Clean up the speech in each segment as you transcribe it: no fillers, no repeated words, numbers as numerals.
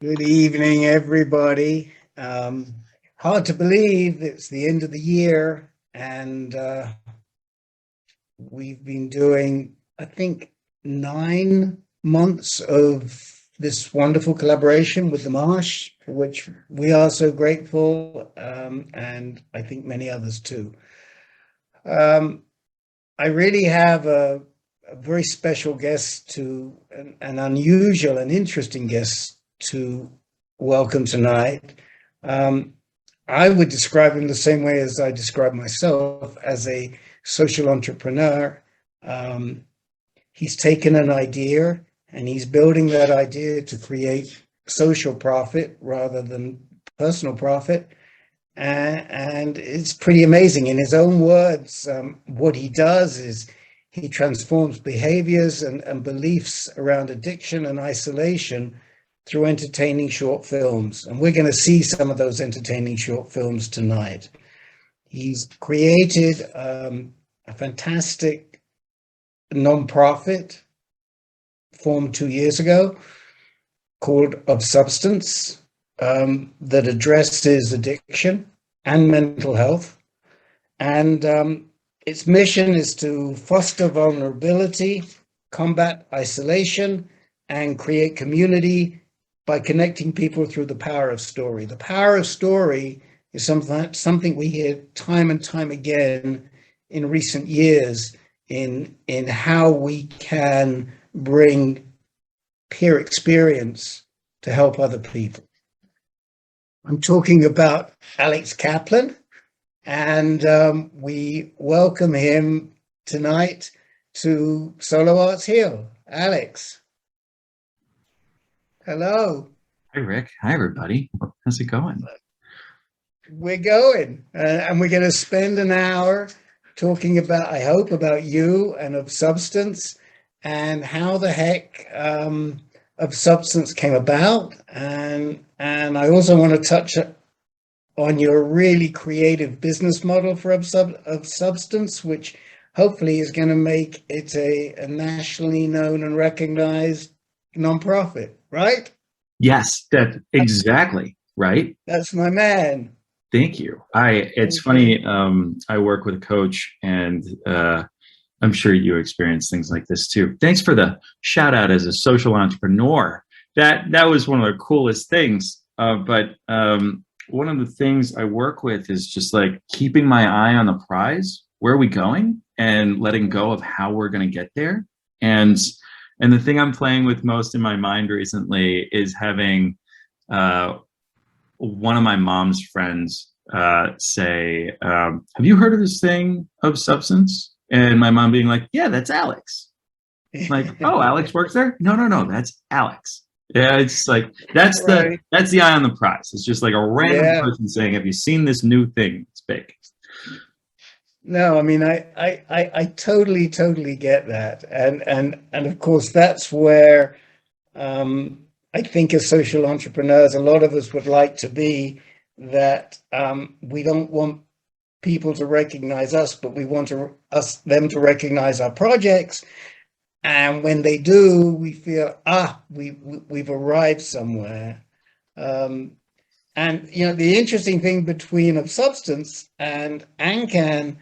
Good evening, everybody. Hard to believe it's the end of the year, and we've been doing, I think, 9 months of this wonderful collaboration with the Marsh, for which we are so grateful, and I think many others too. Um, I really have a very special guest an unusual and interesting guest to welcome tonight. Um, I would describe him the same way as I describe myself as a social entrepreneur. Um, he's taken an idea and he's building that idea to create social profit rather than personal profit. And it's pretty amazing. In his own words, what he does is he transforms behaviors and beliefs around addiction and isolation through entertaining short films. And we're going to see some of those entertaining short films tonight. He's created a fantastic nonprofit formed 2 years ago called Of Substance, that addresses addiction and mental health. And its mission is to foster vulnerability, combat isolation, and create community by connecting people through the power of story. The power of story is something we hear time and time again in recent years in how we can bring peer experience to help other people. I'm talking about Alex Kaplan, and we welcome him tonight to Solo Arts Heal. Alex, hello. Hi, Rick. Hi, everybody. How's it going? We're going, and we're going to spend an hour talking about, I hope, about you and Of Substance and how the heck Of Substance came about. And I also want to touch on your really creative business model for Of Substance, which hopefully is going to make it a nationally known and recognized nonprofit, right? Yes, that exactly right. That's my man. Thank you. It's Thank you. funny. I work with a coach, and I'm sure you experience things like this too. Thanks for the shout out as a social entrepreneur. That was one of the coolest things. But one of the things I work with is just like keeping my eye on the prize. Where are we going? And letting go of how we're going to get there. And and the thing I'm playing with most in my mind recently is having uh, one of my mom's friends say, "Have you heard of this thing Of Substance?" And my mom being like, "Yeah, that's Alex." Like, "Oh, Alex works there?" No, no, no, that's Alex. Yeah, it's like Right. that's the eye on the prize. It's just like a random Yeah. person saying, "Have you seen this new thing? It's big." No, I mean, I totally get that. And of course, that's where I think as social entrepreneurs, a lot of us would like to be that we don't want people to recognize us, but we want them to recognize our projects. And when they do, we feel, we've arrived somewhere. Um, and the interesting thing between Of Substance and ANCAN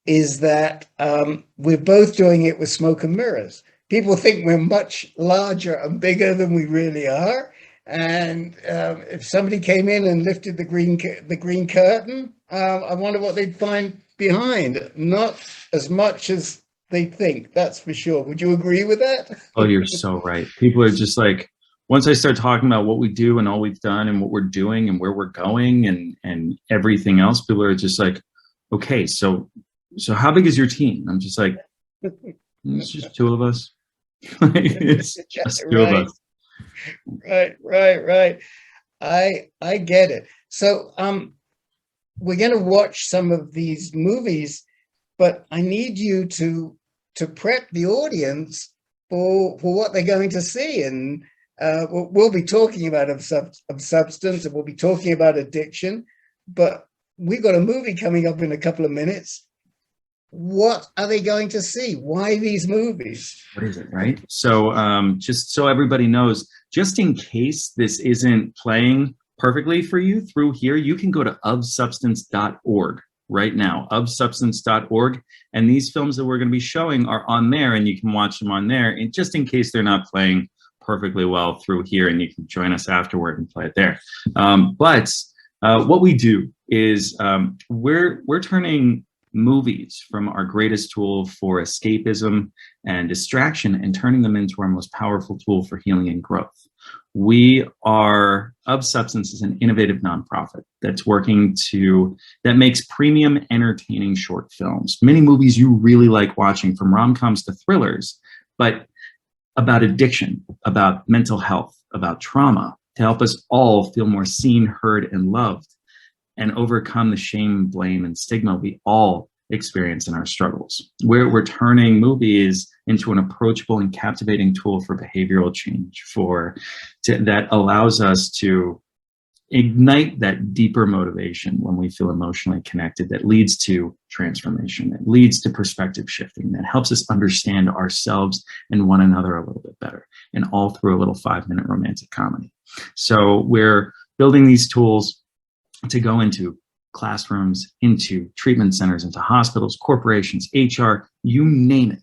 is that we're both doing it with smoke and mirrors. People think we're much larger and bigger than we really are. And if somebody came in and lifted the green curtain, I wonder what they'd find behind. Not as much as they think, that's for sure. Would you agree with that? Oh, you're so right. People are just like, once I start talking about what we do and all we've done and what we're doing and where we're going and everything else, people are just like, okay, so how big is your team? I'm just like, it's just two of us. It's just two of Right, us. right. I get it. So we're going to watch some of these movies, but I need you to prep the audience for what they're going to see. And we'll be talking about Of Substance, and we'll be talking about addiction. But we've got a movie coming up in a couple of minutes what are they going to see? Why these movies? What is it, right? So just so everybody knows, just in case this isn't playing perfectly for you through here, you can go to ofsubstance.org right now, ofsubstance.org. And these films that we're going to be showing are on there, and you can watch them on there. And just in case they're not playing perfectly well through here, and you can join us afterward and play it there. But what we do is we're turning movies from our greatest tool for escapism and distraction and turning them into our most powerful tool for healing and growth. We are, Of Substance is an innovative nonprofit that makes premium entertaining short films, many movies you really like watching, from rom-coms to thrillers, but about addiction, about mental health, about trauma, to help us all feel more seen, heard, and loved, and overcome the shame, blame, and stigma we all experience in our struggles. We're turning movies into an approachable and captivating tool for behavioral change, that allows us to ignite that deeper motivation when we feel emotionally connected, that leads to transformation, that leads to perspective shifting, that helps us understand ourselves and one another a little bit better, and all through a little 5-minute romantic comedy. So we're building these tools to go into classrooms, into treatment centers, into hospitals, corporations, HR, you name it.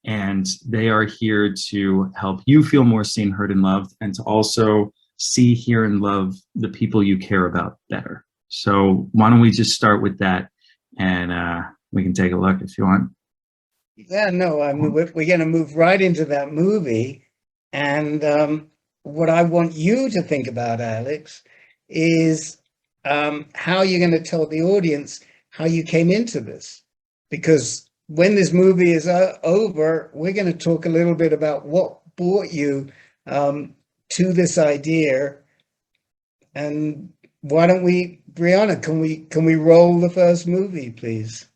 And they are here to help you feel more seen, heard, and loved, and to also see, hear, and love the people you care about better. So why don't we just start with that, and we can take a look if you want. Yeah, no, I mean, we're going to move right into that movie. And what I want you to think about, Alex, is how you're going to tell the audience how you came into this. Because when this movie is over, we're going to talk a little bit about what brought you to this idea. And why don't we, Brianna, can we roll the first movie, please?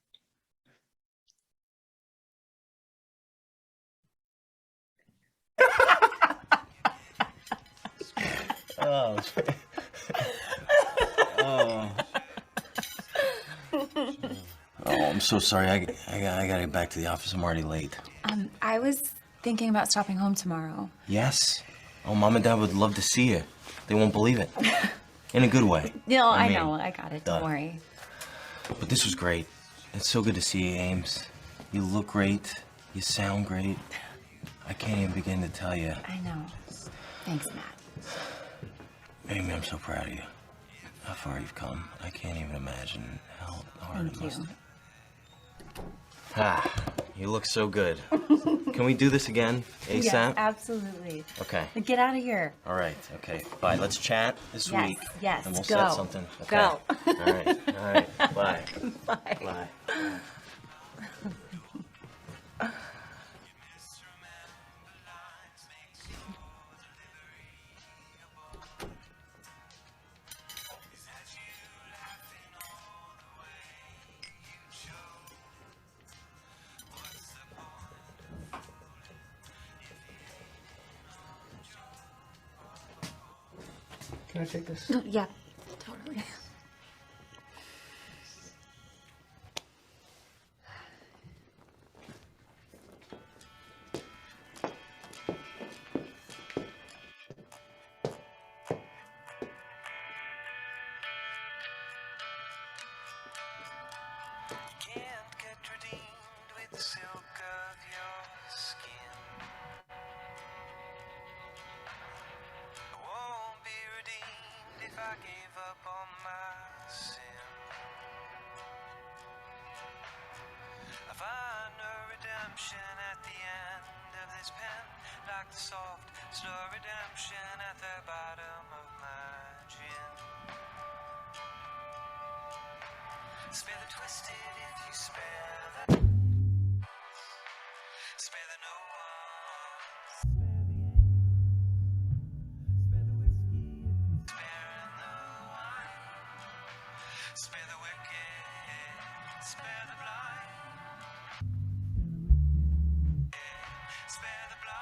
Oh. Oh. Oh, I'm so sorry. I gotta get back to the office. I'm already late. I was thinking about stopping home tomorrow. Yes? Oh, Mom and Dad would love to see you. They won't believe it. In a good way. No, I mean, know. I got it. Don't worry. But this was great. It's so good to see you, Ames. You look great. You sound great. I can't even begin to tell you. I know. Thanks, Matt. Amy, I'm so proud of you. How far you've come. I can't even imagine how hard it must have been. Ah, you look so good. Can we do this again, ASAP? Yes, absolutely. Okay. But get out of here. All right. Okay. Bye. Let's chat this week. Yes. And we'll Go. set something. Okay. Go. All right. All right. Bye. Bye. Bye. Can I take this? No, yeah, totally. Can't get redeemed with the silk of your skin. I won't be redeemed if I gave up on my sin. I find no redemption at the end of this pen, like the soft, slow redemption at the bottom of my gin. Spare the twisted if you spare the no one. Spare the wine. Spare the wicked. Spare the blind. Spare the blind.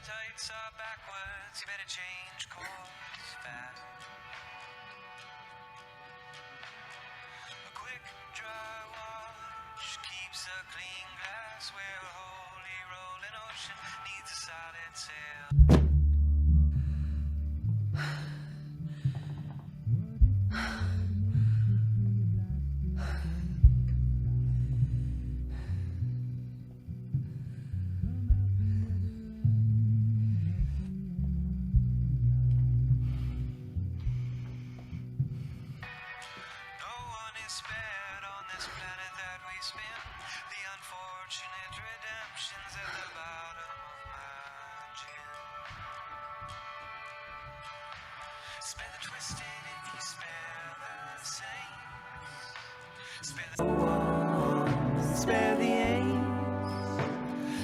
tights are backwards, you better change course fast. A quick dry wash keeps a clean glass where a holy rolling ocean needs a solid sail. No one is spared on this planet that we spin. The unfortunate redemptions at the bottom of my chin. Spare the twisted if you spare the same. Spare the spare the aim.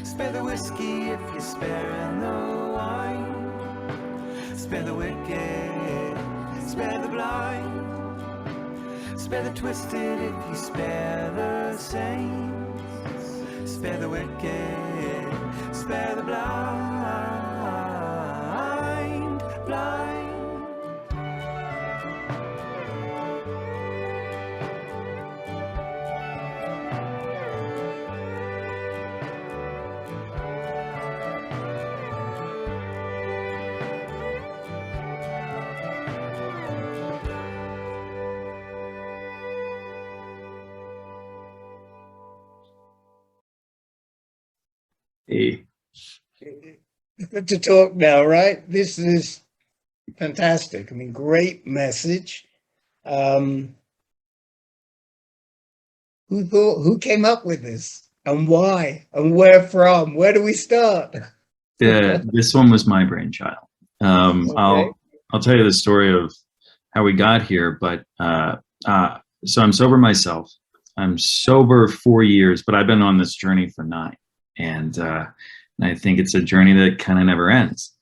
Spare the whiskey if you're sparing the wine. Spare the wicked, spare the blind. Spare the twisted if you spare the saints. Spare the wicked, spare the blind, blind. Hey, Good to talk now, right? This is fantastic. I mean, great message. Who came up with this and why and where from? Where do we start? this one was my brainchild. Okay. I'll tell you the story of how we got here, but so I'm sober myself. I'm sober 4 years, but I've been on this journey for 9. And I think it's a journey that kind of never ends.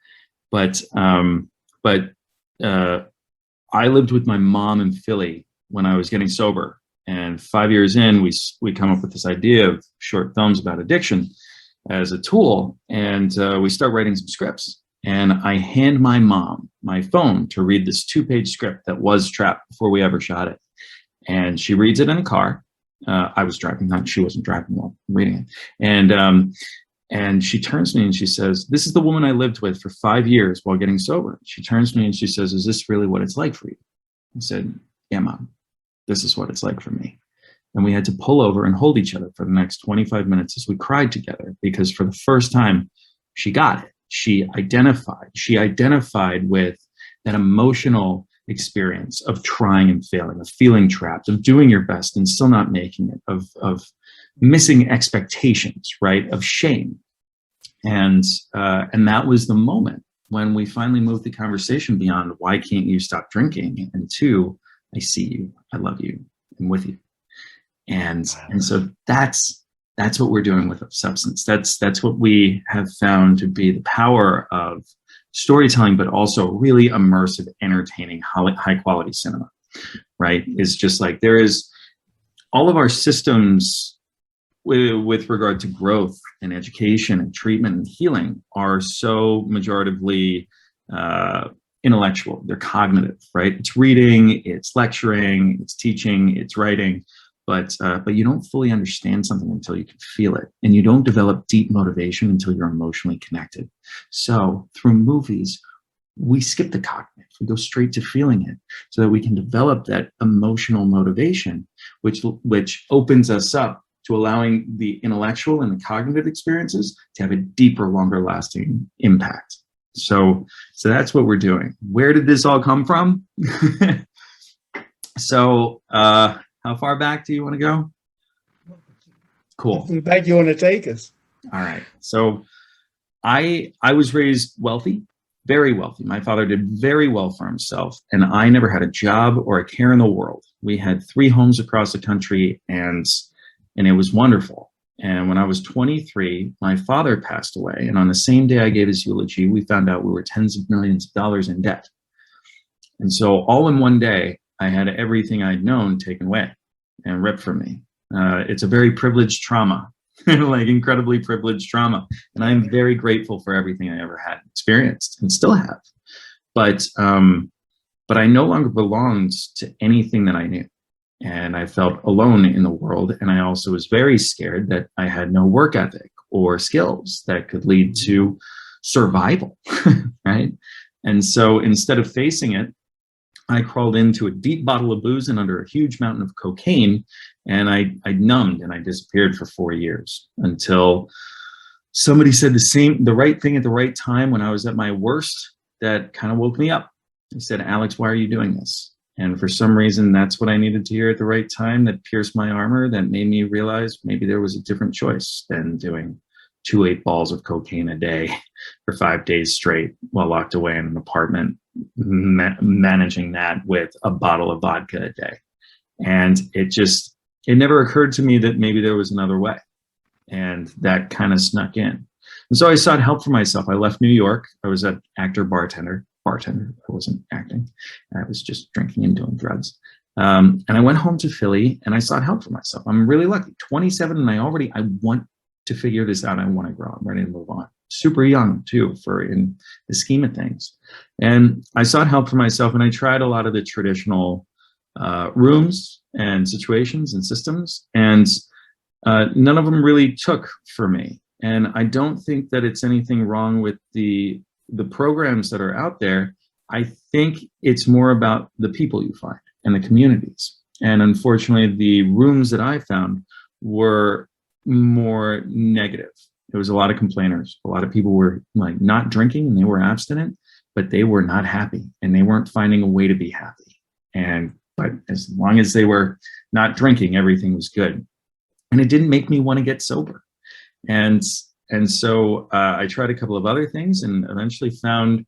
But I lived with my mom in Philly when I was getting sober. And 5 years in, we come up with this idea of short films about addiction as a tool. And we start writing some scripts. And I hand my mom my phone to read this 2-page script that was Trapped before we ever shot it. And she reads it in the car. I was driving, she wasn't driving while reading it. And she turns to me and she says, "This is the woman I lived with for 5 years while getting sober." She turns to me and she says, "Is this really what it's like for you?" I said, "Yeah, Mom, this is what it's like for me." And we had to pull over and hold each other for the next 25 minutes as we cried together, because for the first time, she got it. She identified with that emotional experience of trying and failing, of feeling trapped, of doing your best and still not making it, of missing expectations, right, of shame. And that was the moment when we finally moved the conversation beyond "why can't you stop drinking?" and to "I see you, I love you, I'm with you." And so that's what we're doing with Substance. That's what we have found to be the power of storytelling, but also really immersive, entertaining, high quality cinema, right? Is just like there is all of our systems with regard to growth and education and treatment and healing are so majoritively intellectual. They're cognitive, right? It's reading, it's lecturing, it's teaching, it's writing, but you don't fully understand something until you can feel it, and you don't develop deep motivation until you're emotionally connected. So through movies, we skip the cognitive. We go straight to feeling it, so that we can develop that emotional motivation, which opens us up to allowing the intellectual and the cognitive experiences to have a deeper, longer lasting impact. So that's what we're doing. Where did this all come from? So how far back do you want to go? Cool. How back you want to take us? All right. So I was raised wealthy, very wealthy. My father did very well for himself, and I never had a job or a care in the world. We had 3 homes across the country, and it was wonderful. And when I was 23, my father passed away. And on the same day I gave his eulogy, we found out we were tens of millions of dollars in debt. And so all in one day, I had everything I'd known taken away and ripped from me. It's a very privileged trauma. like incredibly privileged trauma. And I'm very grateful for everything I ever had experienced and still have. But I no longer belonged to anything that I knew. And I felt alone in the world. And I also was very scared that I had no work ethic or skills that could lead to survival, right? And so instead of facing it, I crawled into a deep bottle of booze and under a huge mountain of cocaine, and I numbed and I disappeared for 4 years until somebody said the right thing at the right time when I was at my worst that kind of woke me up. He said, Alex, why are you doing this? And for some reason, that's what I needed to hear at the right time, that pierced my armor, that made me realize maybe there was a different choice than doing 2 8-balls of cocaine a day for 5 days straight while locked away in an apartment, managing that with a bottle of vodka a day. And it never occurred to me that maybe there was another way. And that kind of snuck in. And so I sought help for myself. I left New York. I was an actor, bartender. I wasn't acting. I was just drinking and doing drugs. And I went home to Philly and I sought help for myself. I'm really lucky, 27, and I want to figure this out. I want to grow. I'm ready to move on. Super young too, for in the scheme of things. And I sought help for myself, and I tried a lot of the traditional rooms and situations and systems, and none of them really took for me. And I don't think that it's anything wrong with the programs that are out there. I think it's more about the people you find and the communities. And unfortunately, the rooms that I found were more negative. There was a lot of complainers. A lot of people were like not drinking and they were abstinent, but they were not happy and they weren't finding a way to be happy. But as long as they were not drinking, everything was good. And it didn't make me want to get sober. And so I tried a couple of other things and eventually found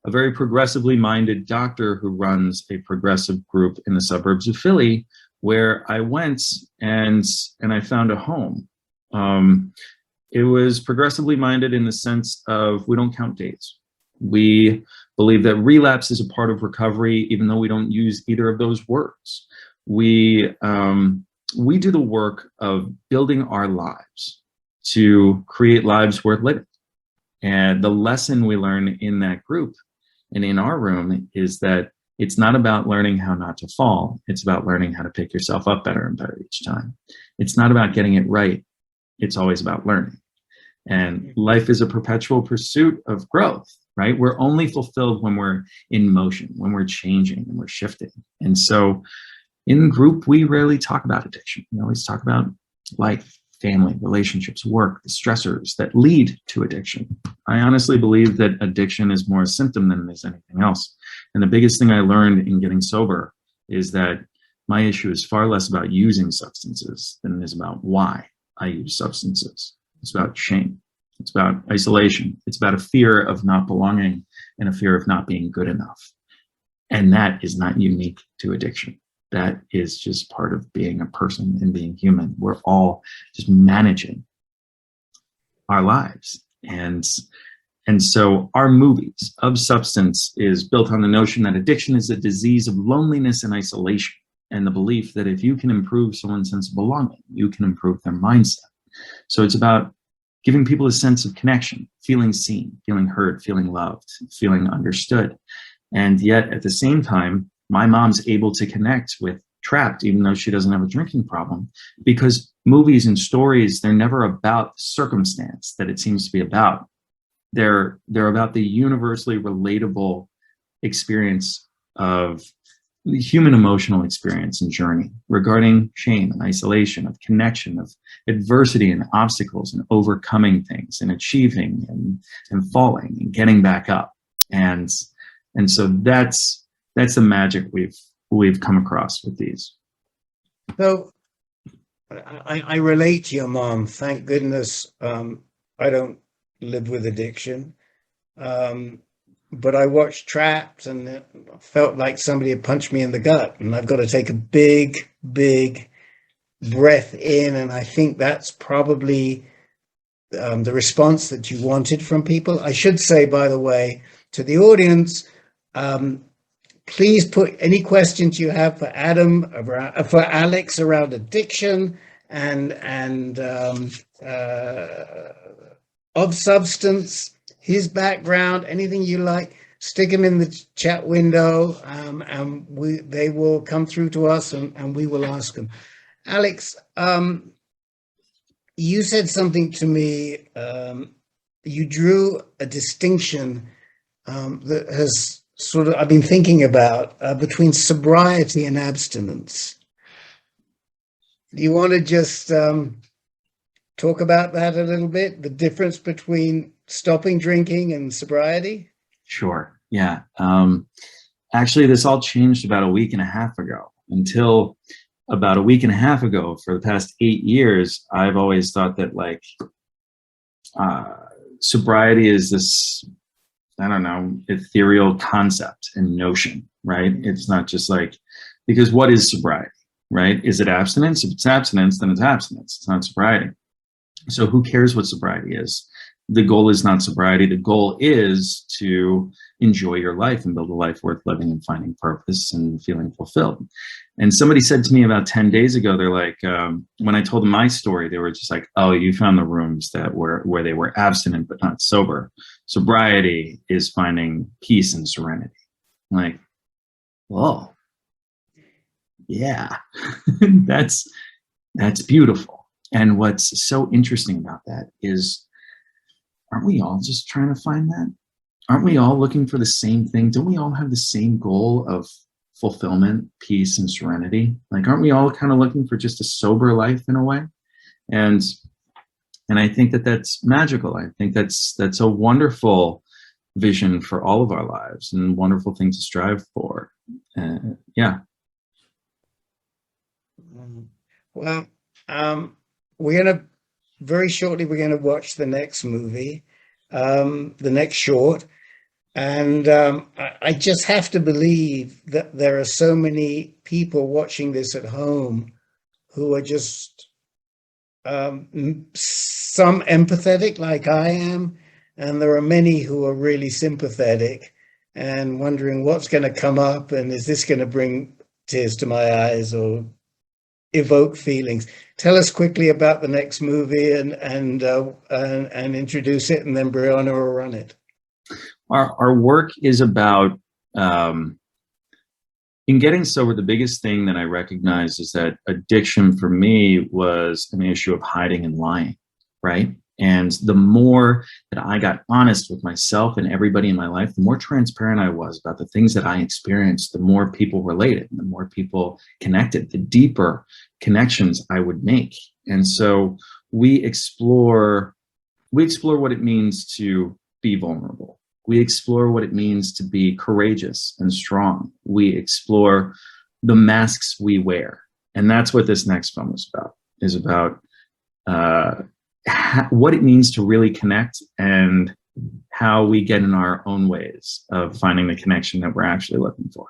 a very progressively minded doctor who runs a progressive group in the suburbs of Philly, where I went and I found a home. It was progressively minded in the sense of we don't count days. We believe that relapse is a part of recovery, even though we don't use either of those words. We do the work of building our lives to create lives worth living. And the lesson we learn in that group and in our room is that it's not about learning how not to fall. It's about learning how to pick yourself up better and better each time. It's not about getting it right. It's always about learning. And life is a perpetual pursuit of growth, right? We're only fulfilled when we're in motion, when we're changing and we're shifting. And so in group, we rarely talk about addiction. We always talk about life, family, relationships, work, the stressors that lead to addiction. I honestly believe that addiction is more a symptom than it is anything else. And the biggest thing I learned in getting sober is that my issue is far less about using substances than it is about why I use substances. It's about shame. It's about isolation. It's about a fear of not belonging and a fear of not being good enough. And that is not unique to addiction. That is just part of being a person and being human. We're all just managing our lives. And so our movies of substance is built on the notion that addiction is a disease of loneliness and isolation, and the belief that if you can improve someone's sense of belonging, you can improve their mindset. So it's about giving people a sense of connection, feeling seen, feeling heard, feeling loved, feeling understood. And yet at the same time, my mom's able to connect with Trapped, even though she doesn't have a drinking problem, because movies and stories, they're never about the circumstance that it seems to be about. They're about the universally relatable experience of the human emotional experience and journey regarding shame and isolation, of connection, of adversity and obstacles and overcoming things and achieving and falling and getting back up. And so that's the magic we've come across with these. So I relate to your mom. Thank goodness I don't live with addiction. But I watched Trapped and it felt like somebody had punched me in the gut, and I've got to take a big, big breath in. And I think that's probably the response that you wanted from people. I should say, by the way, to the audience, please put any questions you have for Adam, for Alex around addiction, and of substance, his background, anything you like, stick them in the chat window, and they will come through to us, and we will ask them. Alex, you said something to me. You drew a distinction that has sort of I've been thinking about between sobriety and abstinence. Do you want to just talk about that a little bit? The difference between stopping drinking and sobriety? Sure. Yeah. Actually, this all changed about a week and a half ago. Until about a week and a half ago, for the past 8 years, I've always thought that like sobriety is this, I don't know, ethereal concept and notion, right? It's not just like, because what is sobriety, right? Is it abstinence? If it's abstinence, then it's abstinence. It's not sobriety. So who cares what sobriety is? The goal is not sobriety. The goal is to enjoy your life and build a life worth living and finding purpose and feeling fulfilled. And somebody said to me about 10 days ago, they're like, when I told them my story, they were just like, oh, you found the rooms that were where they were abstinent but not sober. Sobriety is finding peace and serenity. I'm like, whoa, yeah, that's beautiful. And what's so interesting about that is, aren't we all just trying to find that? Aren't we all looking for the same thing? Don't we all have the same goal of fulfillment, peace, and serenity? Like, aren't we all kind of looking for just a sober life in a way? And I think that that's magical. I think that's a wonderful vision for all of our lives and wonderful thing to strive for. Yeah. Well, we're gonna very shortly. We're gonna watch the next movie, the next short, and I just have to believe that there are so many people watching this at home who are just some empathetic, like I am, and there are many who are really sympathetic and wondering what's going to come up, and is this going to bring tears to my eyes or evoke feelings. Tell us quickly about the next movie and introduce it, and then Brianna will run it. Our work is about, in getting sober, the biggest thing that I recognize is that addiction for me was an issue of hiding and lying, right? And the more that I got honest with myself and everybody in my life, the more transparent I was about the things that I experienced, the more people related, the more people connected, the deeper connections I would make. And so we explore what it means to be vulnerable. We explore what it means to be courageous and strong. We explore the masks we wear. And that's what this next film is about what it means to really connect and how we get in our own ways of finding the connection that we're actually looking for.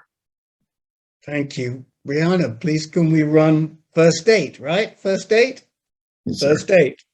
Thank you. Brianna, please, can we run First Date, right? First Date? Yes, First sir. Date.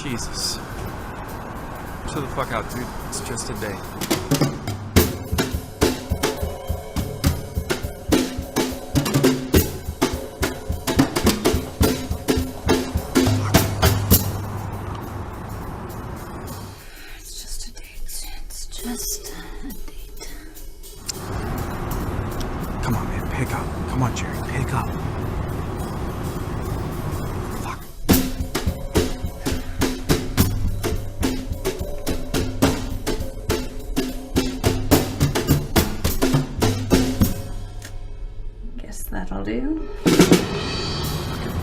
Jesus. Chill the fuck out, dude. It's just a day. It's just a date. It's just a date. Come on, man. Pick up. Come on, Jerry. Pick up. Fuck. Guess that'll do.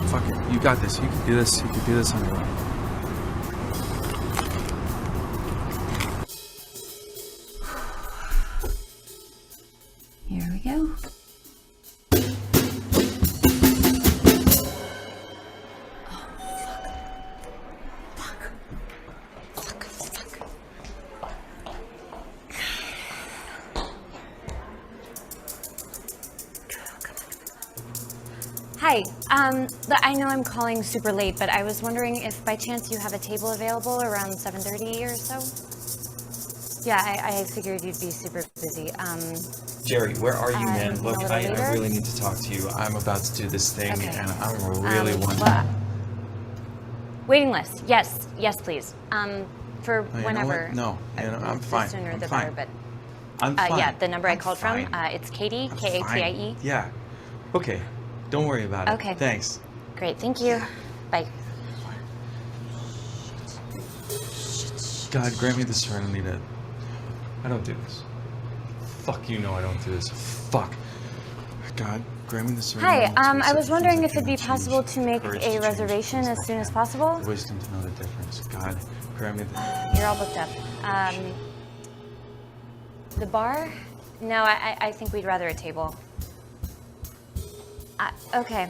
Fuck it. You got this. You can do this. You can do this on your own. Hi. I know I'm calling super late, but I was wondering if by chance you have a table available around 7:30 or so? Yeah, I figured you'd be super busy. Jerry, where are you, man? A Look, little I later? really need to talk to you. I'm about to do this thing, Okay. and I really want well, waiting list. Yes, please. For You know whenever. what? No, I'm the fine. sooner I'm the fine. better, I'm but fine. yeah, the number I I'm called fine. from, it's Katie, I'm Katie. fine. Yeah. Okay. Don't worry about it. Okay. Thanks. Great, thank you. Bye. God, grant me the serenity to... I don't do this. Fuck, you know I don't do this. Fuck. God, grant me the serenity. Hi, to I was accept wondering things if it'd be I can't possible change, to the make courage to a change reservation things as I soon as can, possible. the wisdom to know the difference. God, grant me the... You're all booked up. The bar? No, I think we'd rather a table. Okay.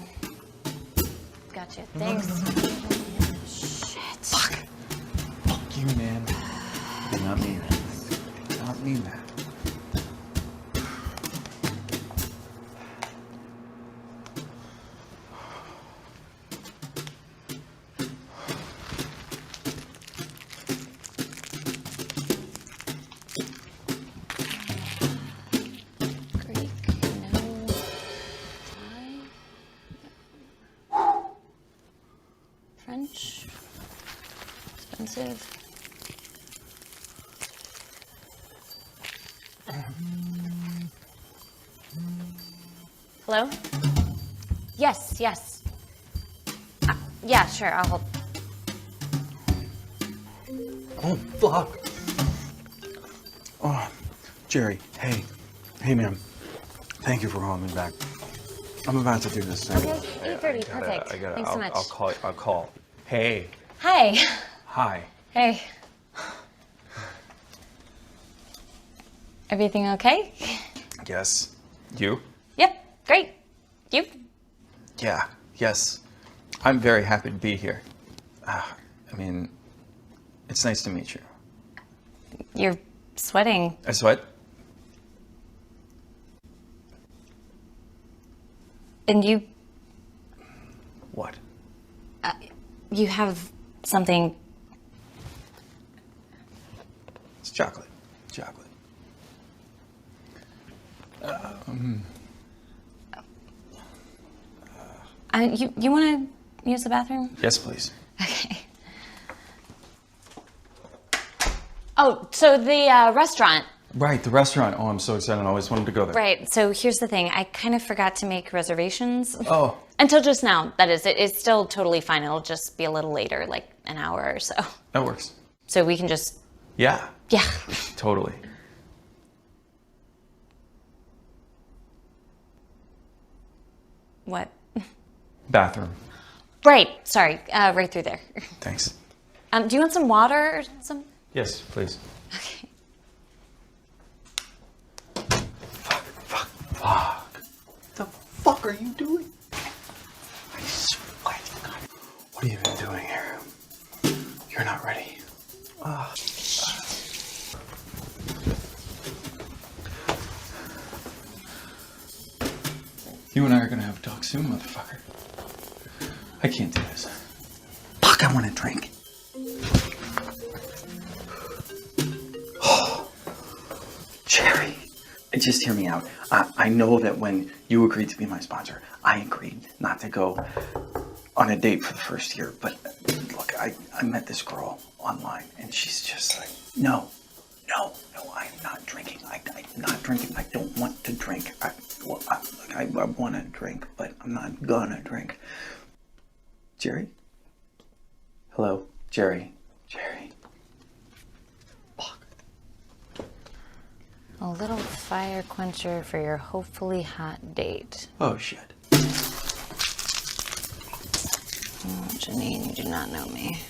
Gotcha. Thanks. Shit. Fuck you, man. I did not mean that. I did not mean that. Greek, no. Thai. French. Expensive. Hello? Yes. Yeah, sure, I'll hold. Oh, fuck. Oh, Jerry, hey. Hey, man. Thank you for calling me back. I'm about to do this thing. Okay, 8:30, perfect. Thanks so much. I'll call. Hey. Hi. Hi. Hey. Everything okay? Yes. You? Yep, great. You? Yeah. Yes. I'm very happy to be here. I mean, it's nice to meet you. You're sweating. I sweat? And you What? you have something. It's chocolate. Chocolate. You want to use the bathroom? Yes, please. Okay. Oh, so the restaurant. Right, the restaurant. Oh, I'm so excited. I always wanted to go there. Right. So here's the thing. I kind of forgot to make reservations. Oh. Until just now. That is, it's still totally fine. It'll just be a little later, like an hour or so. That works. So we can just. Yeah. Yeah. Totally. What? Bathroom. Right. Sorry. Right through there. Thanks. Do you want some water or some? Yes, please. Okay. Fuck. What the fuck are you doing? I swear to God. What have you been doing here? You're not ready. You and I are gonna have a talk soon, motherfucker. I can't do this. Fuck, I want to drink. Jerry, just hear me out. I know that when you agreed to be my sponsor, I agreed not to go on a date for the first year. But look, I met this girl online, and she's just like, no, I'm not drinking. I'm not drinking. I don't want to drink. I want to drink, but I'm not gonna drink. Jerry? Hello? Jerry? Fuck. A little fire quencher for your hopefully hot date. Oh, shit. Oh, Janine, you do not know me.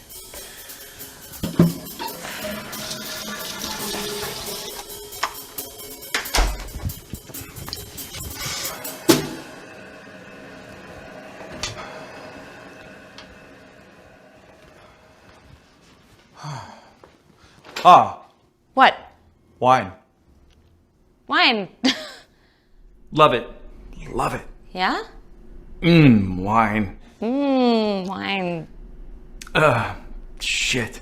What? Wine. Wine. Love it. Love it. Yeah? Wine. Wine. Shit.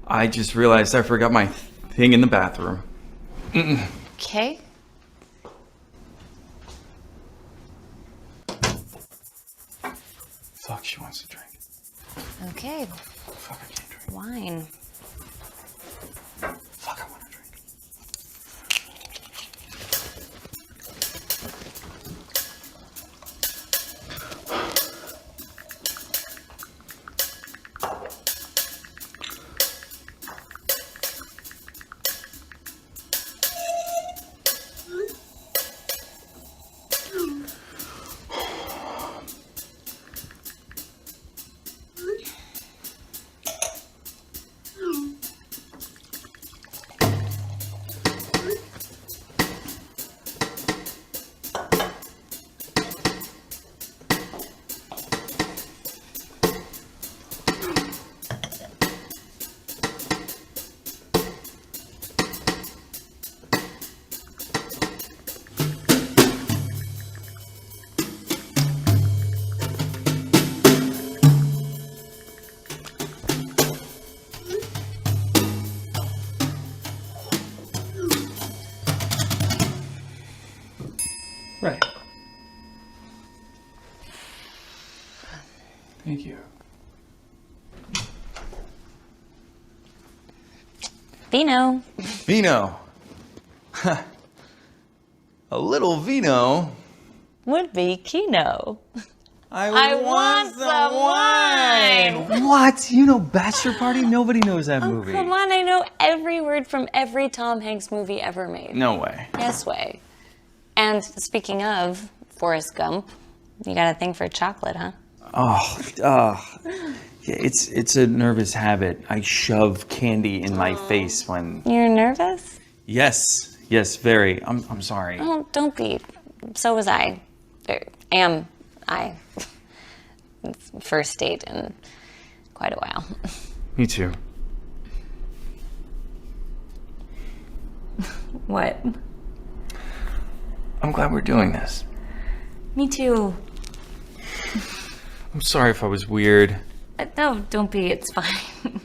I just realized I forgot my thing in the bathroom. Okay. Fuck, she wants to drink. Okay. Fuck, I can't drink. Wine. Fuck, I want to drink. Right. Thank you. Vino. Vino. A little vino. Would be Kino. I want some wine. What? You know Bachelor Party? Nobody knows that movie. Come on, I know every word from every Tom Hanks movie ever made. No way. Yes way. And speaking of Forrest Gump, you got a thing for chocolate, huh? Yeah, it's a nervous habit. I shove candy in my face when. You're nervous? Yes, very. I'm sorry. Oh, don't be. So was I. Am I. It's first date in quite a while. Me too. What? I'm glad we're doing this. Me too. I'm sorry if I was weird. No, don't be. It's fine.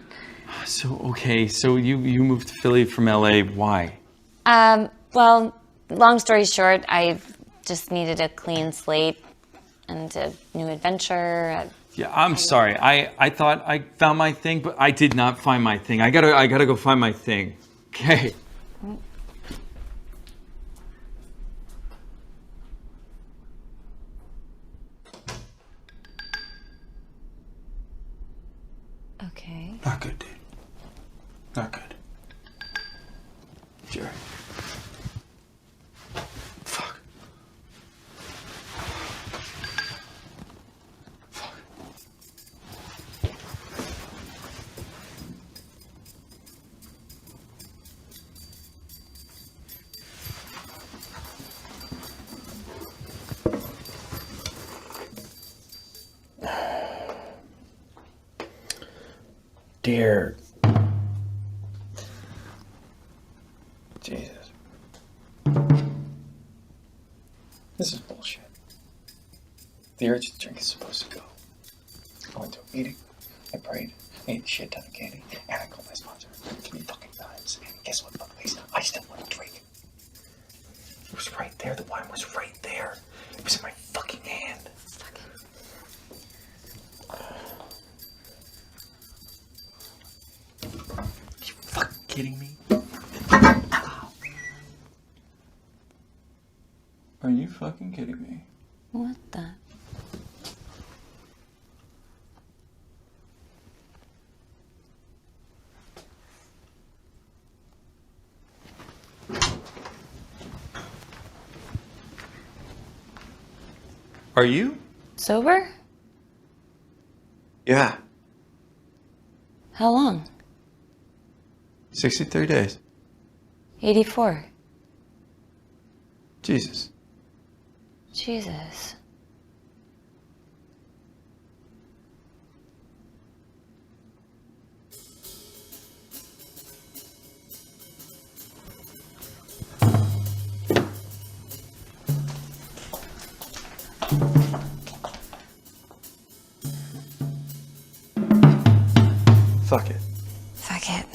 So you moved to Philly from LA. Why? Well, long story short, I just needed a clean slate and a new adventure. Yeah, I'm sorry. I thought I found my thing, but I did not find my thing. I gotta go find my thing. Okay. Okay. Not good, dude. Not good. Jerry. Fuck. Fuck. Dear. Jesus. This is bullshit. The urge to drink is supposed to go. I went to a meeting, I prayed, I ate a shit ton of candy, and I called my sponsor 3 fucking times. And guess what, fuckface? I still want to drink. It was right there, the wine was right there. It was in my fucking hand. You fucking kidding me? Are you fucking kidding me? What the? Are you? Sober? Yeah. How long? 63 days. 84. Jesus. Jesus. Fuck it. Fuck it.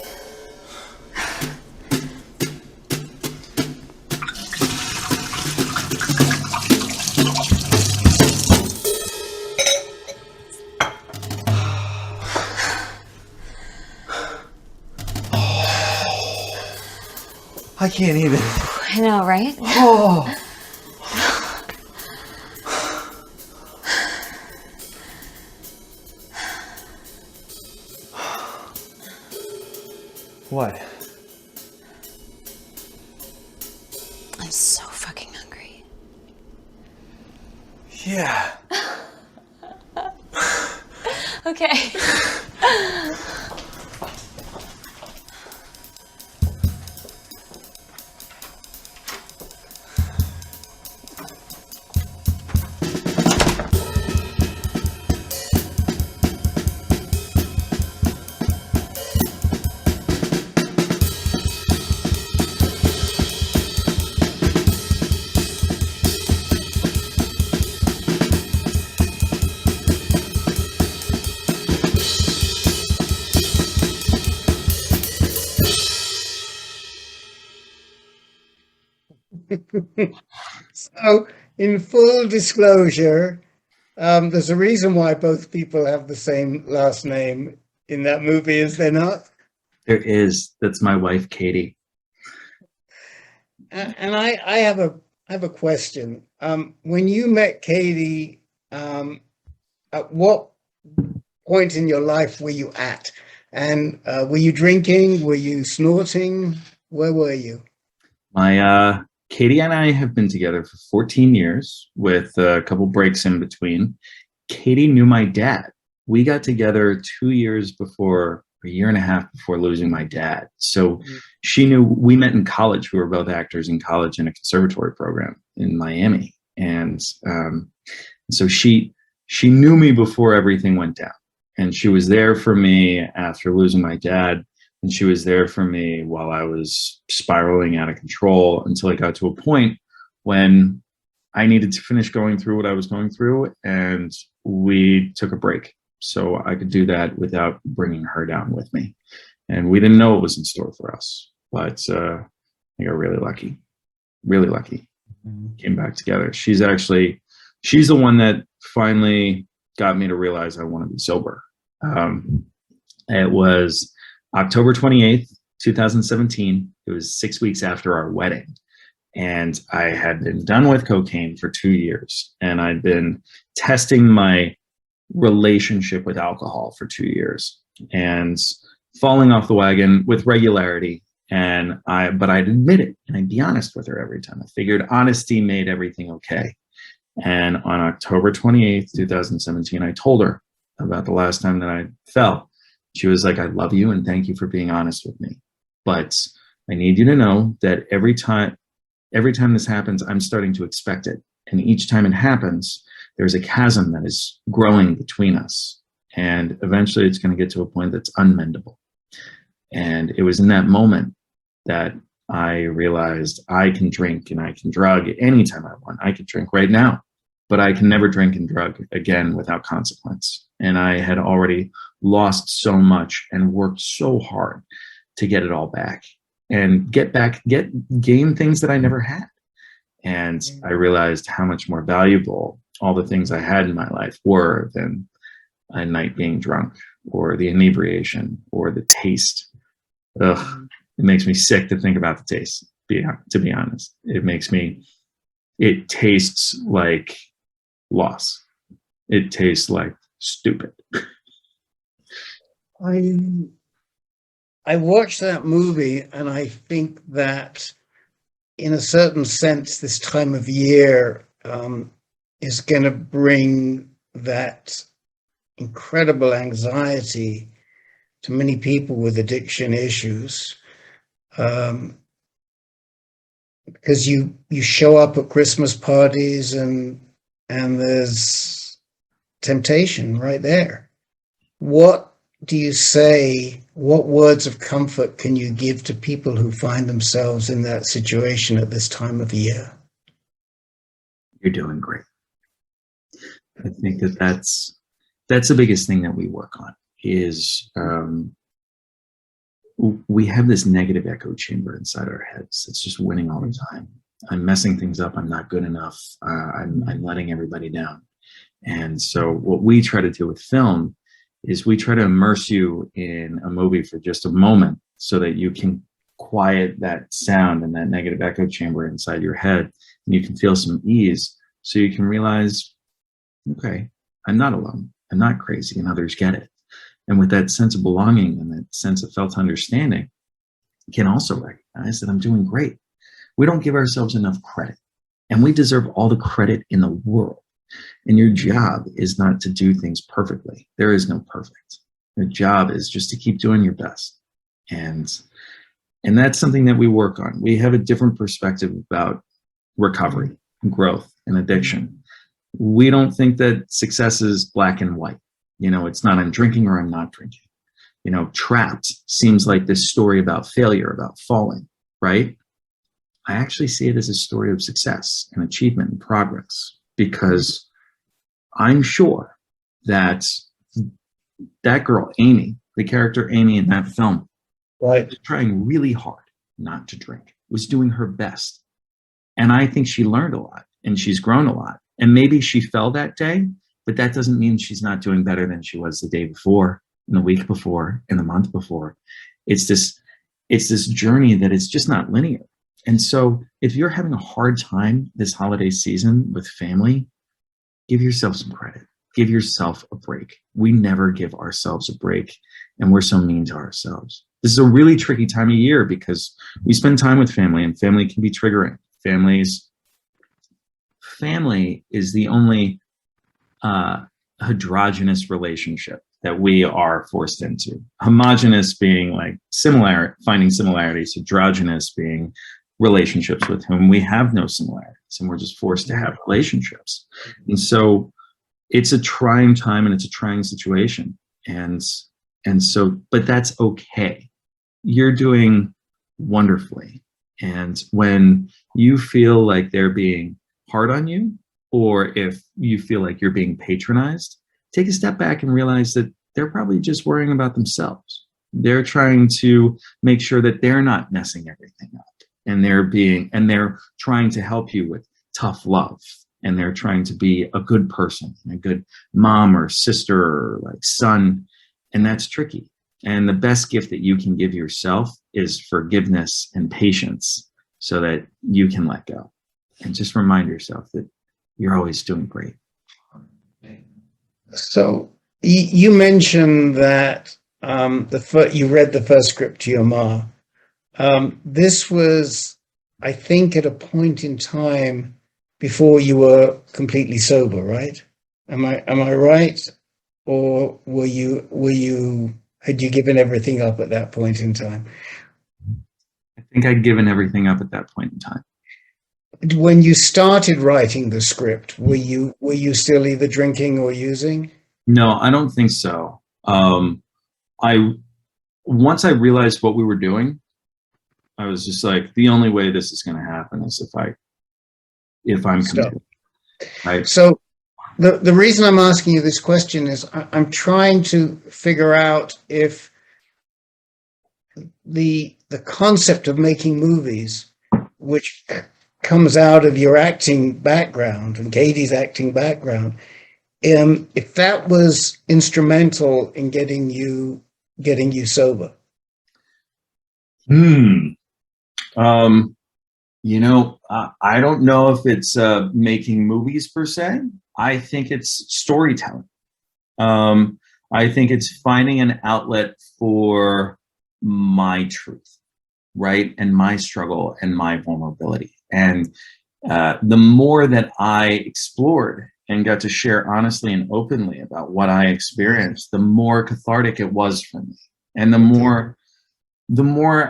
I can't even. I know, right? Oh. What? I'm so fucking hungry. Yeah. Okay. So, in full disclosure, there's a reason why both people have the same last name in that movie, is there not? There is. That's my wife, Katie. And I have a question. When you met Katie, at what point in your life were you at? And were you drinking? Were you snorting? Where were you? My Katie and I have been together for 14 years with a couple breaks in between. Katie knew my dad. We got together 2 years before, a year and a half before losing my dad. So she knew, we met in college. We were both actors in college in a conservatory program in Miami. And so she knew me before everything went down. And she was there for me after losing my dad. And she was there for me while I was spiraling out of control until I got to a point when I needed to finish going through what I was going through, and we took a break so I could do that without bringing her down with me. And we didn't know what was in store for us, but I got really lucky, really lucky. Came back together. She's the one that finally got me to realize I want to be sober. It was October 28th, 2017. It was 6 weeks after our wedding. And I had been done with cocaine for 2 years. And I'd been testing my relationship with alcohol for 2 years and falling off the wagon with regularity. But I'd admit it and I'd be honest with her every time. I figured honesty made everything okay. And on October 28th, 2017, I told her about the last time that I fell. She was like, I love you and thank you for being honest with me. But I need you to know that every time this happens, I'm starting to expect it. And each time it happens, there's a chasm that is growing between us. And eventually it's going to get to a point that's unmendable. And it was in that moment that I realized I can drink and I can drug anytime I want. I could drink right now, but I can never drink and drug again without consequence. And I had already lost so much and worked so hard to get it all back and gain things that I never had. And I realized how much more valuable all the things I had in my life were than a night being drunk or the inebriation or the taste. Ugh, it makes me sick to think about the taste, to be honest. It tastes like loss. It tastes like stupid. I watched that movie and I think that in a certain sense, this time of year is going to bring that incredible anxiety to many people with addiction issues. Because you show up at Christmas parties and there's temptation right there. What do you say? What words of comfort can you give to people who find themselves in that situation at this time of year? You're doing great. I think that's the biggest thing that we work on is we have this negative echo chamber inside our heads. It's just winning all the time. I'm messing things up. I'm not good enough. I'm letting everybody down. And so what we try to do with film is we try to immerse you in a movie for just a moment so that you can quiet that sound and that negative echo chamber inside your head, and you can feel some ease, so you can realize, okay, I'm not alone. I'm not crazy, and others get it. And with that sense of belonging and that sense of felt understanding, you can also recognize that I'm doing great. We don't give ourselves enough credit, and we deserve all the credit in the world. And your job is not to do things perfectly. There is no perfect. Your job is just to keep doing your best. And that's something that we work on. We have a different perspective about recovery, growth, and addiction. We don't think that success is black and white. You know, it's not I'm drinking or I'm not drinking. You know, Trapped seems like this story about failure, about falling, right? I actually see it as a story of success and achievement and progress, because I'm sure that that girl, Amy, the character Amy in that film, Right. was trying really hard not to drink, was doing her best. And I think she learned a lot and she's grown a lot. And maybe she fell that day, but that doesn't mean she's not doing better than she was the day before, and the week before, and the month before. It's this journey that is just not linear. And so if you're having a hard time this holiday season with family, give yourself some credit. Give yourself a break. We never give ourselves a break, and we're so mean to ourselves. This is a really tricky time of year because we spend time with family, and family can be triggering. Family is the only heterogeneous relationship that we are forced into. Homogeneous being like finding similarities, heterogeneous being relationships with whom we have no similarities, and we're just forced to have relationships. And so it's a trying time and it's a trying situation. And so, but that's okay. You're doing wonderfully. And when you feel like they're being hard on you, or if you feel like you're being patronized, take a step back and realize that they're probably just worrying about themselves. They're trying to make sure that they're not messing everything up. And they're trying to help you with tough love. And they're trying to be a good person, a good mom or sister or like son. And that's tricky. And the best gift that you can give yourself is forgiveness and patience, so that you can let go. And just remind yourself that you're always doing great. So you mentioned that you read the first script to your ma. This was, I think, at a point in time before you were completely sober, right? Am I right? Or had you given everything up at that point in time? I think I'd given everything up at that point in time. When you started writing the script, were you still either drinking or using? No, I don't think so. Once I realized what we were doing, I was just like, the only way this is going to happen is if I'm committed. Right? So the reason I'm asking you this question is I'm trying to figure out if the concept of making movies, which comes out of your acting background and Katie's acting background, if that was instrumental in getting you sober. I don't know if it's making movies per se. I think it's storytelling. I think it's finding an outlet for my truth, right? And my struggle and my vulnerability. And the more that I explored and got to share honestly and openly about what I experienced, the more cathartic it was for me. And the more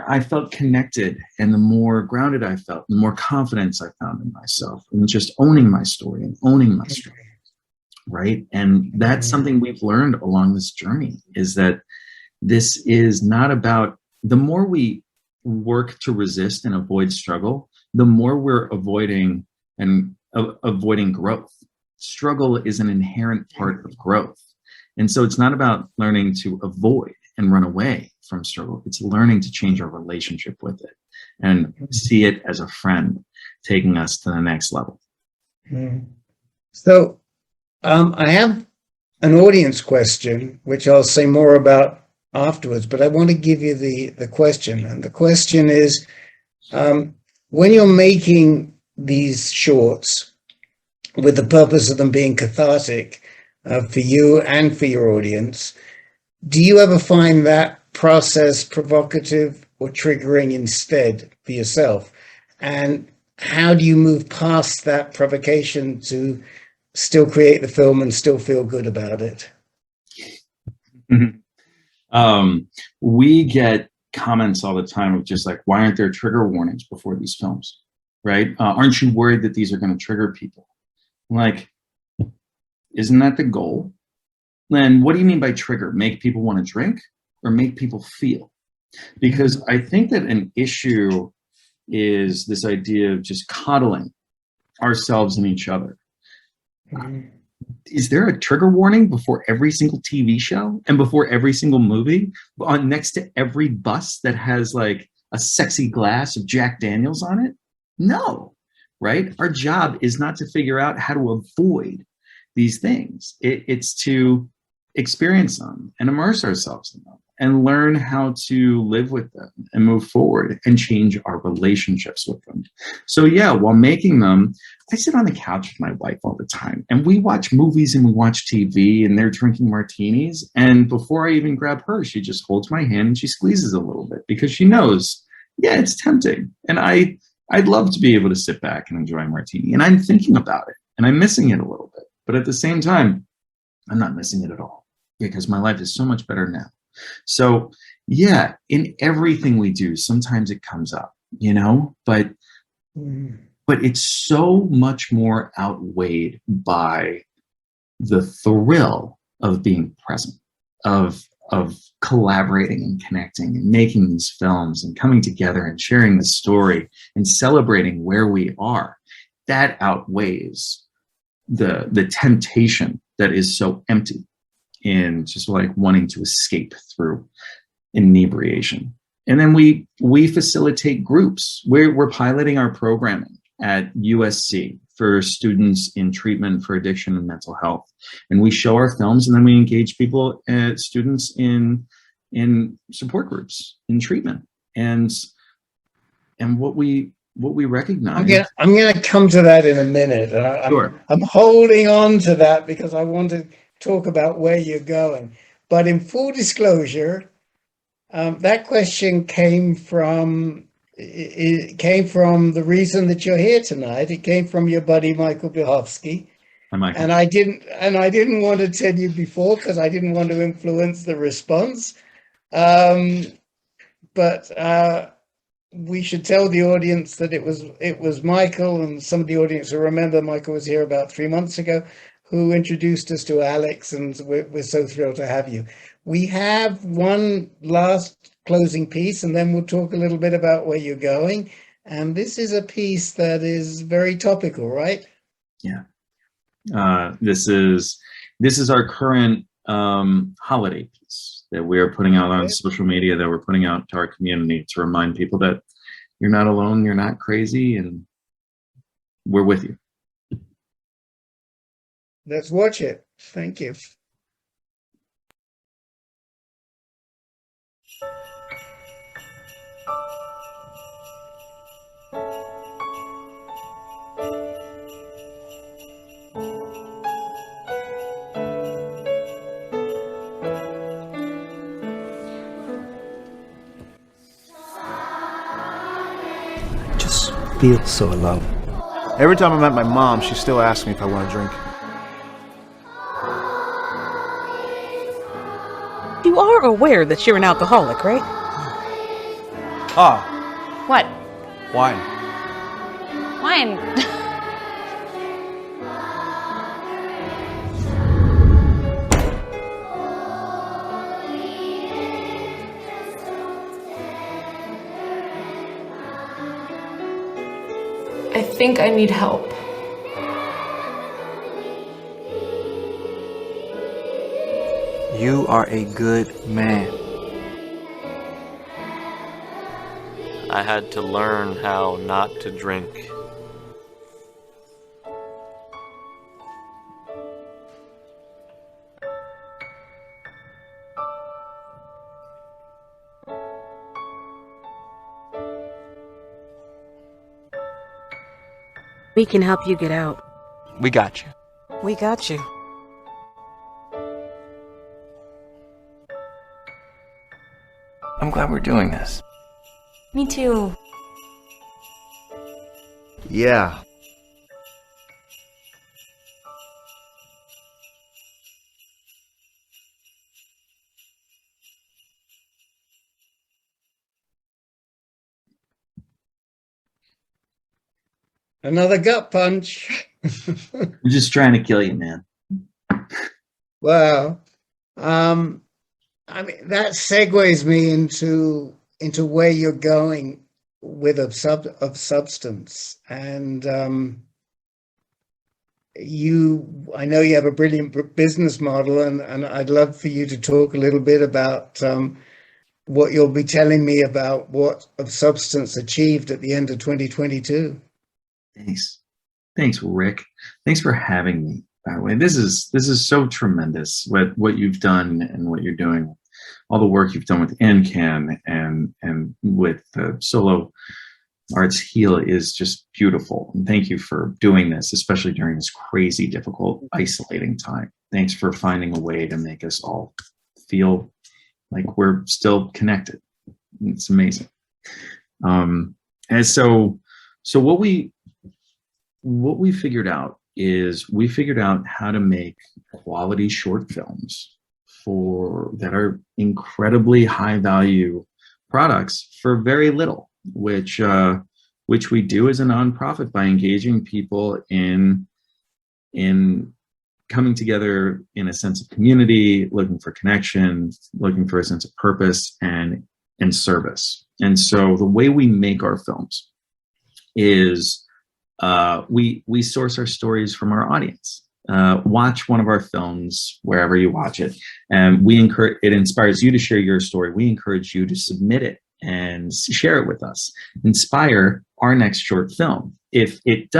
I felt connected, and the more grounded I felt, the more confidence I found in myself, and just owning my story and owning my story, right? And that's something we've learned along this journey, is that this is not about, the more we work to resist and avoid struggle, the more we're avoiding growth. Struggle is an inherent part of growth. And so it's not about learning to avoid and run away from struggle. It's learning to change our relationship with it and see it as a friend taking us to the next level. So I have an audience question, which I'll say more about afterwards, but I want to give you the question. And the question is, when you're making these shorts with the purpose of them being cathartic for you and for your audience, do you ever find that process provocative or triggering instead for yourself? And how do you move past that provocation to still create the film and still feel good about it? We get comments all the time of just like, why aren't there trigger warnings before these films, right? Aren't you worried that these are going to trigger people? I'm like, isn't that the goal? Then what do you mean by trigger? Make people want to drink or make people feel? Because I think that an issue is this idea of just coddling ourselves and each other. Is there a trigger warning before every single TV show and before every single movie, on next to every bus that has like a sexy glass of Jack Daniels on it? No, right? Our job is not to figure out how to avoid these things. It's to experience them and immerse ourselves in them and learn how to live with them and move forward and change our relationships with them. So yeah, while making them, I sit on the couch with my wife all the time and we watch movies and we watch TV and they're drinking martinis. And before I even grab her, she just holds my hand and she squeezes a little bit because she knows, yeah, it's tempting. And I'd love to be able to sit back and enjoy a martini, and I'm thinking about it and I'm missing it a little bit. But at the same time, I'm not missing it at all because my life is so much better now. So yeah, in everything we do, sometimes it comes up, you know, but it's so much more outweighed by the thrill of being present, of collaborating and connecting and making these films and coming together and sharing the story and celebrating where we are. That outweighs the temptation that is so empty in just like wanting to escape through inebriation. And then we facilitate groups. We're piloting our programming at USC for students in treatment for addiction and mental health. And we show our films and then we engage people, students in support groups in treatment. And what we recognize. I'm gonna come to that in a minute. Sure. I'm holding on to that because I want to talk about where you're going. But in full disclosure, that question came from the reason that you're here tonight. It came from your buddy Michael Bihovsky. Hi, Michael. And I didn't want to tell you before because I didn't want to influence the response. But we should tell the audience that it was Michael, and some of the audience will remember Michael was here about 3 months ago, who introduced us to Alex, and we're so thrilled to have you. We have one last closing piece, and then we'll talk a little bit about where you're going. And this is a piece that is very topical, right? Yeah. This is our current holiday piece that we are putting out on social media, that we're putting out to our community to remind people that you're not alone, you're not crazy, and we're with you. Let's watch it. Thank you. Just feel so alone. Every time I'm at my mom, she still asks me if I want to drink. You are aware that you're an alcoholic, right? Ah, What? wine. Wine. I think I need help. You are a good man. I had to learn how not to drink. We can help you get out. We got you. We got you. I'm glad we're doing this. Me too. Yeah. Another gut punch. I'm just trying to kill you, man. Wow. I mean, that segues me into where you're going with of substance. And I know you have a brilliant business model, and I'd love for you to talk a little bit about what you'll be telling me about what of substance achieved at the end of 2022. Thanks, Rick. Thanks for having me. By the way, this is so tremendous what you've done and what you're doing, all the work you've done with ANCAN and with Solo Arts Heal is just beautiful. And thank you for doing this, especially during this crazy, difficult, isolating time. Thanks for finding a way to make us all feel like we're still connected. It's amazing. And so what we figured out is we figured out how to make quality short films that are incredibly high value products for very little, which we do as a nonprofit by engaging people in coming together in a sense of community, looking for connection, looking for a sense of purpose and service. And so the way we make our films is we source our stories from our audience. Watch one of our films wherever you watch it, and it inspires you to share your story. We encourage you to submit it and share it with us. Inspire our next short film. If it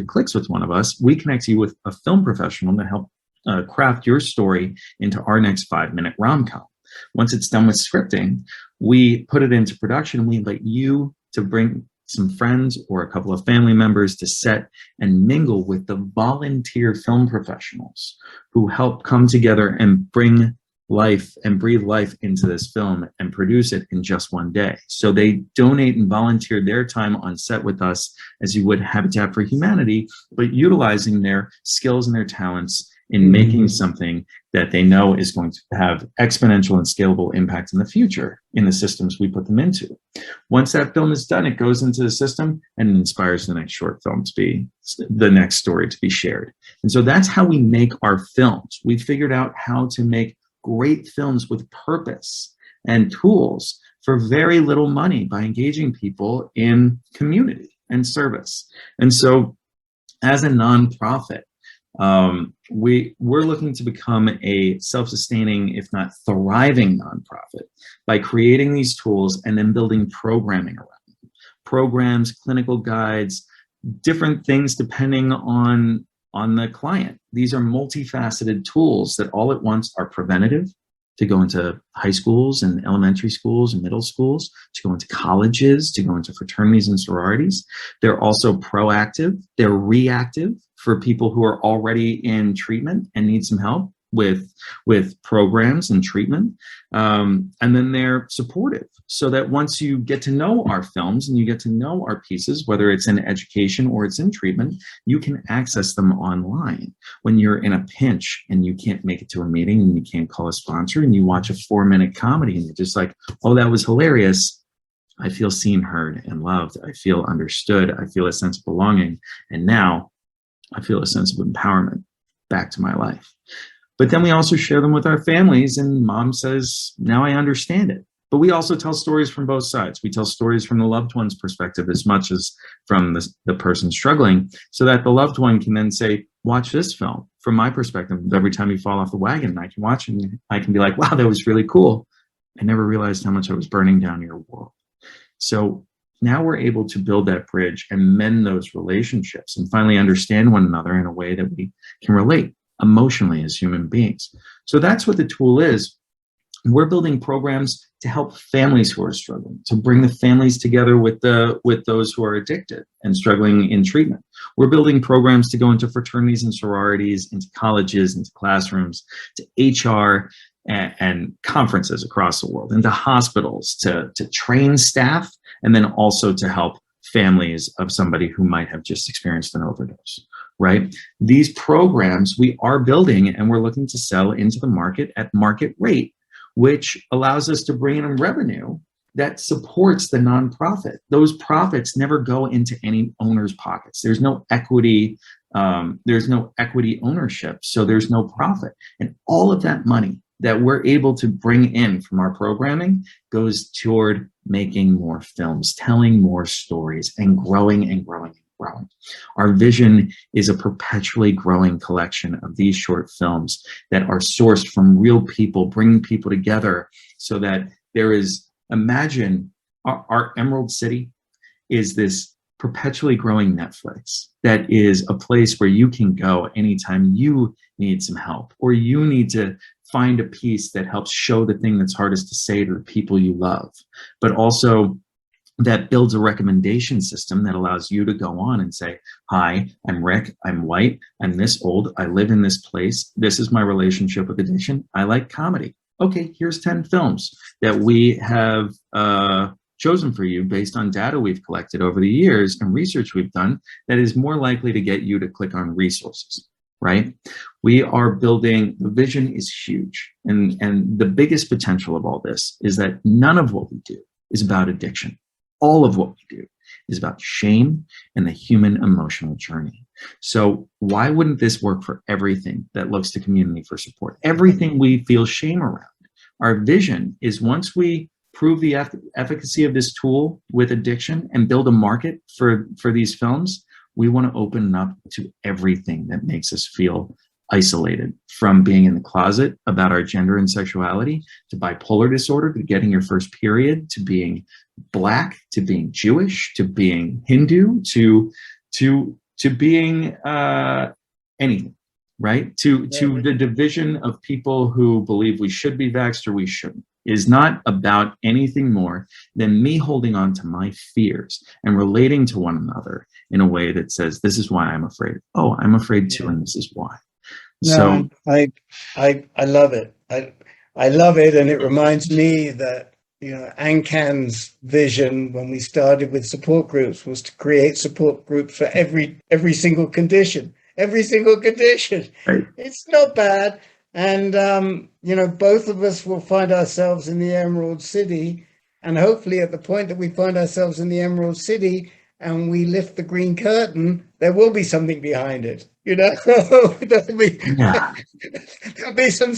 clicks with one of us, we connect you with a film professional to help craft your story into our next 5-minute rom-com. Once it's done with scripting, we put it into production, and we invite you to bring some friends or a couple of family members to set and mingle with the volunteer film professionals who help come together and bring life and breathe life into this film and produce it in just one day. So they donate and volunteer their time on set with us as you would Habitat for Humanity, but utilizing their skills and their talents in making something that they know is going to have exponential and scalable impact in the future in the systems we put them into. Once that film is done, it goes into the system and inspires the next short film to be the next story to be shared. And so that's how we make our films. We figured out how to make great films with purpose and tools for very little money by engaging people in community and service. And so as a nonprofit, we're looking to become a self-sustaining, if not thriving nonprofit by creating these tools and then building programming around them. Programs, clinical guides, different things depending on the client. These are multifaceted tools that all at once are preventative, to go into high schools and elementary schools and middle schools, to go into colleges, to go into fraternities and sororities. They're also proactive. They're reactive for people who are already in treatment and need some help with programs and treatment. And then they're supportive, so that once you get to know our films and you get to know our pieces, whether it's in education or it's in treatment, you can access them online. When you're in a pinch and you can't make it to a meeting and you can't call a sponsor and you watch a 4-minute comedy and you're just like, oh, that was hilarious. I feel seen, heard, and loved. I feel understood. I feel a sense of belonging. And now I feel a sense of empowerment back to my life. But then we also share them with our families, and mom says, now I understand it. But we also tell stories from both sides. We tell stories from the loved one's perspective as much as from the person struggling, so that the loved one can then say, watch this film from my perspective. Every time you fall off the wagon, I can watch it and I can be like, wow, that was really cool. I never realized how much I was burning down your world. So Now we're able to build that bridge and mend those relationships and finally understand one another in a way that we can relate emotionally as human beings. So that's what the tool is. We're building programs to help families who are struggling, to bring the families together with those who are addicted and struggling in treatment. We're building programs to go into fraternities and sororities, into colleges, into classrooms, to HR and conferences across the world, into hospitals, to train staff, and then also to help families of somebody who might have just experienced an overdose, right? These programs we are building and we're looking to sell into the market at market rate, which allows us to bring in revenue that supports the nonprofit. Those profits never go into any owner's pockets. There's no equity. There's no equity ownership, so there's no profit. And all of that money that we're able to bring in from our programming goes toward making more films, telling more stories, and growing and growing and growing. Our vision is a perpetually growing collection of these short films that are sourced from real people, bringing people together so that there is, imagine our Emerald City is this perpetually growing Netflix that is a place where you can go anytime you need some help or you need to find a piece that helps show the thing that's hardest to say to the people you love, but also that builds a recommendation system that allows you to go on and say, hi, I'm Rick, I'm white, I'm this old, I live in this place, this is my relationship with addiction, I like comedy. Okay, here's 10 films that we have chosen for you based on data we've collected over the years and research we've done that is more likely to get you to click on resources, right? We are building, the vision is huge. And the biggest potential of all this is that none of what we do is about addiction. All of what we do is about shame and the human emotional journey. So why wouldn't this work for everything that looks to community for support? Everything we feel shame around. Our vision is once we prove the efficacy of this tool with addiction and build a market for these films, we want to open up to everything that makes us feel isolated, from being in the closet about our gender and sexuality, to bipolar disorder, to getting your first period, to being Black, to being Jewish, to being Hindu, to being anything, right? To the division of people who believe we should be vaxxed or we shouldn't, is not about anything more than me holding on to my fears and relating to one another in a way that says, this is why I'm afraid. Oh, I'm afraid too, and this is why. No, I love it. I love it, and it reminds me that, you know, ANCAN's vision when we started with support groups was to create support groups for every single condition. Every single condition. Right. It's not bad. And you know, both of us will find ourselves in the Emerald City, and hopefully at the point that we find ourselves in the Emerald City and we lift the green curtain, there will be something behind it. You know, there'll be some.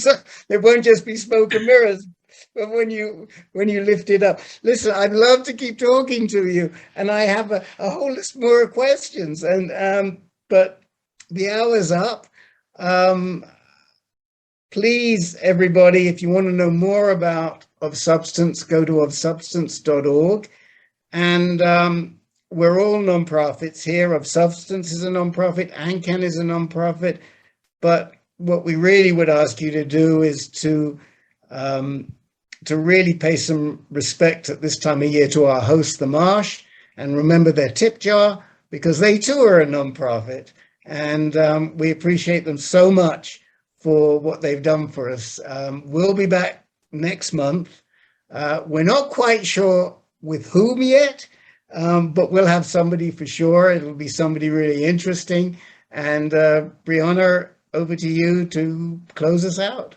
It won't just be smoke and mirrors. But when you lift it up, listen, I'd love to keep talking to you, and I have a whole list more of questions. And but the hour's up. Please, everybody, if you want to know more about Of Substance, go to ofsubstance.org. And we're all nonprofits here. Of Substance is a nonprofit. ANCAN is a nonprofit. But what we really would ask you to do is to really pay some respect at this time of year to our host, The Marsh, and remember their tip jar, because they too are a nonprofit. And we appreciate them so much for what they've done for us. We'll be back next month. We're not quite sure with whom yet, but we'll have somebody for sure. It'll be somebody really interesting. And Brianna, over to you to close us out.